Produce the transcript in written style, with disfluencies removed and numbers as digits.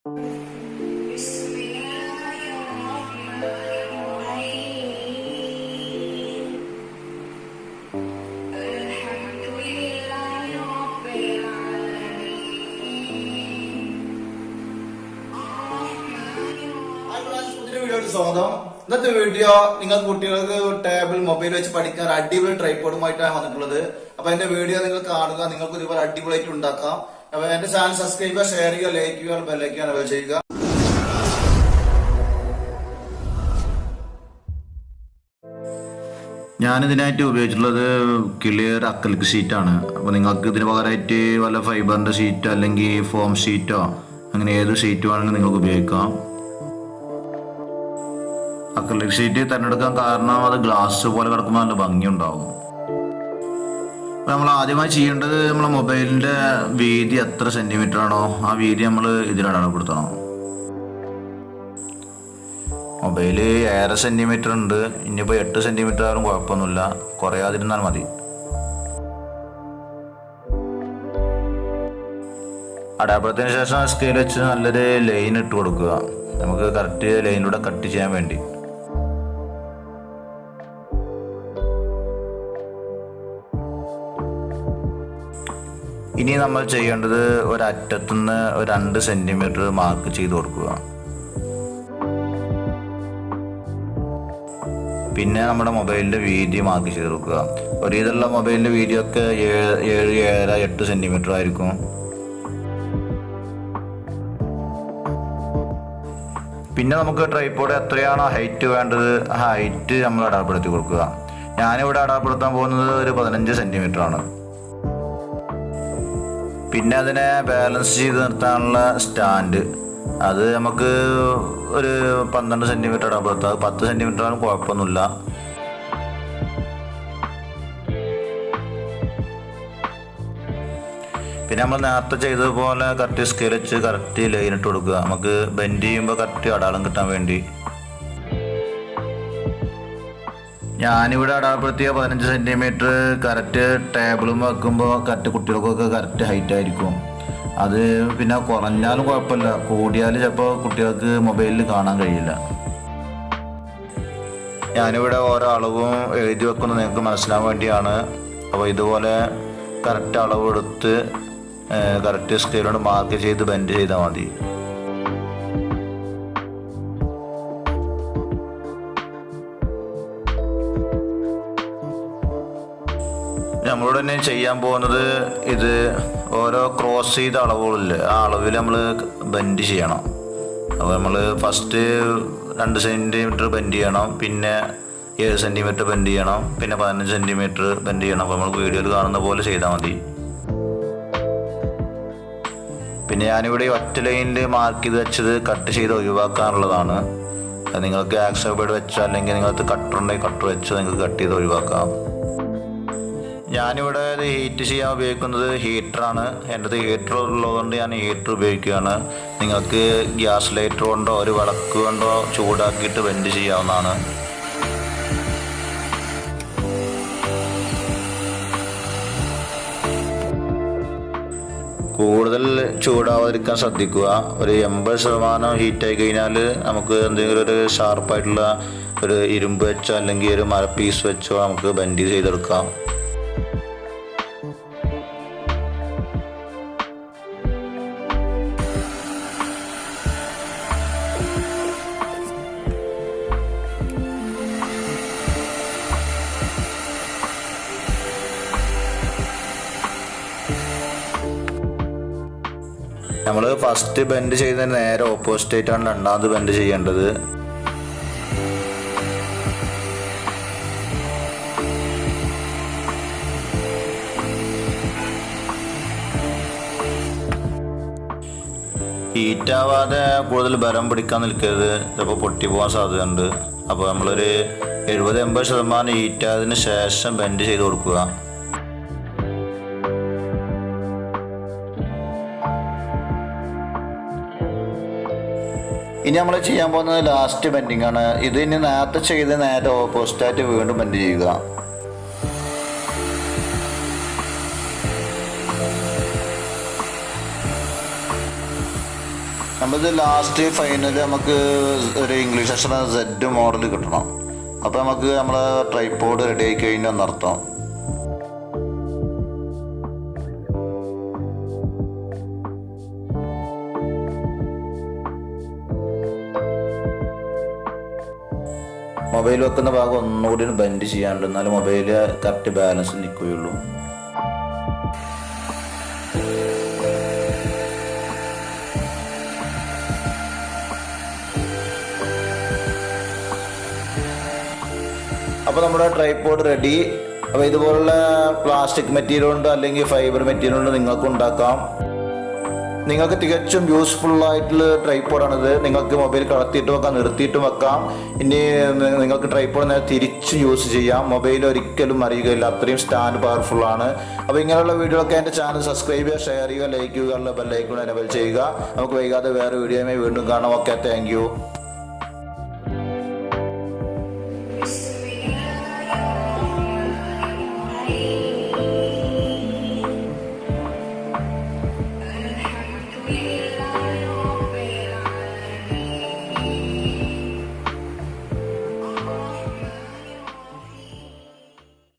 സ്വാഗതം. ഇന്നത്തെ വീഡിയോ നിങ്ങൾ കുട്ടികൾക്ക് ടേബിൾ മൊബൈൽ വെച്ച് പഠിക്കാൻ അടിപൊളി ട്രൈപോഡുമായിട്ടാണ് വന്നിട്ടുള്ളത്. അപ്പൊ എന്റെ വീഡിയോ നിങ്ങൾ കാണുക, നിങ്ങൾക്ക് ഇതുപോലെ അടിപൊളിയായിട്ട് ഉണ്ടാക്കാം. അപ്പൊ എന്റെ ചാനൽ സബ്സ്ക്രൈബ് ചെയ്യുക, ഷെയർ ചെയ്യുക, ലൈക്ക് ചെയ്യുക, ബെല്ലൈക്കൺ എനേബിൾ ചെയ്യുക. ഞാനിതിനായിട്ട് ഉപയോഗിച്ചിട്ടുള്ളത് ക്ലിയർ അക്രിലിക് ഷീറ്റാണ്. അപ്പോൾ നിങ്ങൾക്ക് ഇതിന് പകരമായിട്ട് വല്ല ഫൈബറിൻ്റെ ഷീറ്റോ അല്ലെങ്കിൽ ഫോം ഷീറ്റോ അങ്ങനെ ഏത് ഷീറ്റ് വേണമെങ്കിലും നിങ്ങൾക്ക് ഉപയോഗിക്കാം. അക്രിലിക് ഷീറ്റ് തിരഞ്ഞെടുക്കാൻ കാരണം അത് ഗ്ലാസ് പോലെ കിടക്കുമ്പോൾ നല്ല ഭംഗിയുണ്ടാവും. അപ്പോൾ നമ്മൾ ആദ്യമായി ചെയ്യേണ്ടത് നമ്മളെ മൊബൈലിൻ്റെ വീതി എത്ര സെൻറ്റിമീറ്റർ ആണോ ആ വീതി നമ്മൾ ഇതിലടയാളപ്പെടുത്തണം. മൊബൈല് 1.5 സെൻറ്റിമീറ്റർ ഉണ്ട്. ഇനിയിപ്പോൾ 8 സെൻറ്റിമീറ്റർ ആയാലും കുഴപ്പമൊന്നുമില്ല, കുറയാതിരുന്നാൽ മതി. അടയാളപ്പെടുത്തിയതിന് ശേഷം സ്കെയിൽ വെച്ച് നല്ലൊരു ലൈൻ ഇട്ട് കൊടുക്കുക, നമുക്ക് കറക്റ്റ് ലൈനിലൂടെ കട്ട് ചെയ്യാൻ വേണ്ടി. ഇനി നമ്മൾ ചെയ്യേണ്ടത് ഒരറ്റത്തുനിന്ന് 2 സെൻറ്റിമീറ്റർ മാർക്ക് ചെയ്ത് കൊടുക്കുക. പിന്നെ നമ്മുടെ മൊബൈലിൻ്റെ വീതി മാർക്ക് ചെയ്ത് കൊടുക്കുക. ഒരു ഇതുള്ള മൊബൈലിൻ്റെ വീതി ഒക്കെ 7, 7, 8 സെൻറ്റിമീറ്റർ ആയിരിക്കും. പിന്നെ നമുക്ക് ട്രൈപോഡ് എത്രയാണോ ഹൈറ്റ് വേണ്ടത് ആ ഹൈറ്റ് നമ്മൾ അടയാളപ്പെടുത്തി കൊടുക്കുക. ഞാനിവിടെ അടയാളപ്പെടുത്താൻ പോകുന്നത് ഒരു 15 സെൻറ്റിമീറ്റർ ആണ്. പിന്നെ അതിനെ ബാലൻസ് ചെയ്ത് നിർത്താനുള്ള സ്റ്റാൻഡ് അത് നമുക്ക് ഒരു 12 സെൻറ്റിമീറ്റർ അടയാളപ്പെടുത്താം. 10 സെൻറ്റിമീറ്റർ ആണെങ്കിലും കുഴപ്പമൊന്നുമില്ല. പിന്നെ നമ്മൾ നേരത്തെ ചെയ്തതുപോലെ കറക്റ്റ് സ്കെയിൽ വെച്ച് കറക്റ്റ് ലൈൻ ഇട്ട് കൊടുക്കുക, നമുക്ക് ബെൻഡ് ചെയ്യുമ്പോൾ കറക്റ്റ് അടയാളം കിട്ടാൻ വേണ്ടി. ഞാനിവിടെ അടയാളപ്പെടുത്തിയ 15 സെൻറ്റിമീറ്റർ കറക്റ്റ് ടേബിളും വെക്കുമ്പോൾ കറക്റ്റ് കുട്ടികൾക്കൊക്കെ കറക്റ്റ് ഹൈറ്റ് ആയിരിക്കും. അത് പിന്നെ കുറഞ്ഞാലും കുഴപ്പമില്ല, കൂടിയാൽ ചിലപ്പോൾ കുട്ടികൾക്ക് മൊബൈലിൽ കാണാൻ കഴിയില്ല. ഞാനിവിടെ ഓരോ അളവും എഴുതി വെക്കുന്നത് നിങ്ങൾക്ക് മനസ്സിലാൻ വേണ്ടിയാണ്. അപ്പോൾ ഇതുപോലെ കറക്റ്റ് അളവ് എടുത്ത് കറക്റ്റ് സ്കെയിലോട് മാർക്ക് ചെയ്ത് ബെൻഡ് ചെയ്താൽ മതി. നമ്മളോട് തന്നെ ചെയ്യാൻ പോകുന്നത് ഇത് ഓരോ ക്രോസ് ചെയ്ത അളവുകളില്ലേ ആ അളവിൽ നമ്മൾ ബെൻഡ് ചെയ്യണം. അപ്പോൾ നമ്മൾ ഫസ്റ്റ് 2 സെൻറ്റിമീറ്റർ ബെൻഡ് ചെയ്യണം, പിന്നെ 7 സെൻറ്റിമീറ്റർ ബെൻഡ് ചെയ്യണം, പിന്നെ 15 സെൻറ്റിമീറ്റർ ബെൻഡ് ചെയ്യണം. അപ്പോൾ നമ്മൾ വീഡിയോയിൽ കാണുന്ന പോലെ ചെയ്താൽ മതി. പിന്നെ ഞാനിവിടെ ഒറ്റ ലൈനിൽ മാർക്ക് ചെയ്ത് വെച്ചത് കട്ട് ചെയ്ത് ഒഴിവാക്കാനുള്ളതാണ്. നിങ്ങൾക്ക് ആക്സോ ബേഡ് വെച്ചോ അല്ലെങ്കിൽ നിങ്ങൾക്ക് കട്ടർ ഉണ്ടെങ്കിൽ കട്ടർ വെച്ചോ നിങ്ങൾക്ക് കട്ട് ചെയ്ത് ഒഴിവാക്കാം. ഞാനിവിടെ ഇത് ഹീറ്റ് ചെയ്യാൻ ഉപയോഗിക്കുന്നത് ഹീറ്ററാണ്. എൻ്റെ അടുത്ത് ഹീറ്റർ ഉള്ളതുകൊണ്ട് ഞാൻ ഹീറ്റർ ഉപയോഗിക്കുകയാണ്. നിങ്ങൾക്ക് ഗ്യാസ് ലൈറ്റർ കൊണ്ടോ ഒരു വിളക്ക് കൊണ്ടോ ചൂടാക്കിയിട്ട് ബെൻഡ് ചെയ്യാവുന്നതാണ്. കൂടുതൽ ചൂടാവാതിരിക്കാൻ ശ്രദ്ധിക്കുക. ഒരു 80% ഹീറ്റായി കഴിഞ്ഞാൽ നമുക്ക് എന്തെങ്കിലും ഒരു ഷാർപ്പായിട്ടുള്ള ഒരു ഇരുമ്പ് വെച്ചോ അല്ലെങ്കിൽ ഒരു മര പീസ് വെച്ചോ നമുക്ക് ബെൻഡ് ചെയ്തെടുക്കാം. നമ്മൾ ഫസ്റ്റ് ബെൻഡ് ചെയ്യുന്നതിന് നേരെ ഓപ്പോസിറ്റ് ആയിട്ടാണ് രണ്ടാമത് ബെൻഡ് ചെയ്യേണ്ടത്. ഹീറ്റാവാതെ കൂടുതൽ ബലം പിടിക്കാൻ നിൽക്കരുത്, ചിലപ്പോൾ പൊട്ടി പോകാൻ സാധ്യതയുണ്ട്. അപ്പോൾ നമ്മളൊരു 70-80% ഹീറ്റായതിന് ശേഷം ബെൻഡ് ചെയ്ത് കൊടുക്കുക. ഇനി നമ്മൾ ചെയ്യാൻ പോകുന്നത് ലാസ്റ്റ് ബെൻഡിങ് ആണ്. ഇത് ഇനി നേരത്തെ ചെയ്ത് നേരെ ഓപ്പോസിറ്റായിട്ട് വീണ്ടും ബെൻഡ് ചെയ്യുക. നമ്മളിത് ലാസ്റ്റ് ഫൈനൽ നമുക്ക് ഒരു ഇംഗ്ലീഷ് അക്ഷരം സെഡ് മോഡൽ കിട്ടണം. അപ്പോൾ നമുക്ക് നമ്മളെ ട്രൈപോഡ് റെഡി ആയി കഴിഞ്ഞെന്നർത്ഥം. മൊബൈൽ വെക്കുന്ന ഭാഗം ഒന്നുകൂടി ബെൻഡ് ചെയ്യാണ്ട്, എന്നാലും മൊബൈൽ കറക്റ്റ് ബാലൻസ് നിൽക്കുകയുള്ളൂ. അപ്പോൾ നമ്മുടെ ട്രൈപോഡ് റെഡി. അപ്പോൾ ഇതുപോലുള്ള പ്ലാസ്റ്റിക് മെറ്റീരിയൽ കൊണ്ട് അല്ലെങ്കിൽ ഫൈബർ മെറ്റീരിയൽ കൊണ്ട് നിങ്ങൾക്ക് ഉണ്ടാക്കാം. നിങ്ങൾക്ക് തികച്ചും യൂസ്ഫുൾ ആയിട്ടുള്ള ട്രൈപോഡാണിത്. നിങ്ങൾക്ക് മൊബൈൽ കടത്തിയിട്ട് വെക്കാം, നിർത്തിയിട്ടും വെക്കാം. ഇനി നിങ്ങൾക്ക് ട്രൈപോഡ് നേരെ തിരിച്ച് യൂസ് ചെയ്യാം. മൊബൈൽ ഒരിക്കലും അറിയുകയില്ല, അത്രയും സ്റ്റാൻഡ് പവർഫുൾ ആണ്. അപ്പോൾ ഇങ്ങനെയുള്ള വീഡിയോയൊക്കെ എൻ്റെ ചാനൽ സബ്സ്ക്രൈബ് ചെയ്യുക, ഷെയർ ചെയ്യുക, ലൈക്ക് ചെയ്യുക, ബെല്ലൈക്കൺ എനേബിൾ ചെയ്യുക. നമുക്ക് വൈകാതെ വേറെ വീഡിയോയുമായി വീണ്ടും കാണാം. Okay, thank you.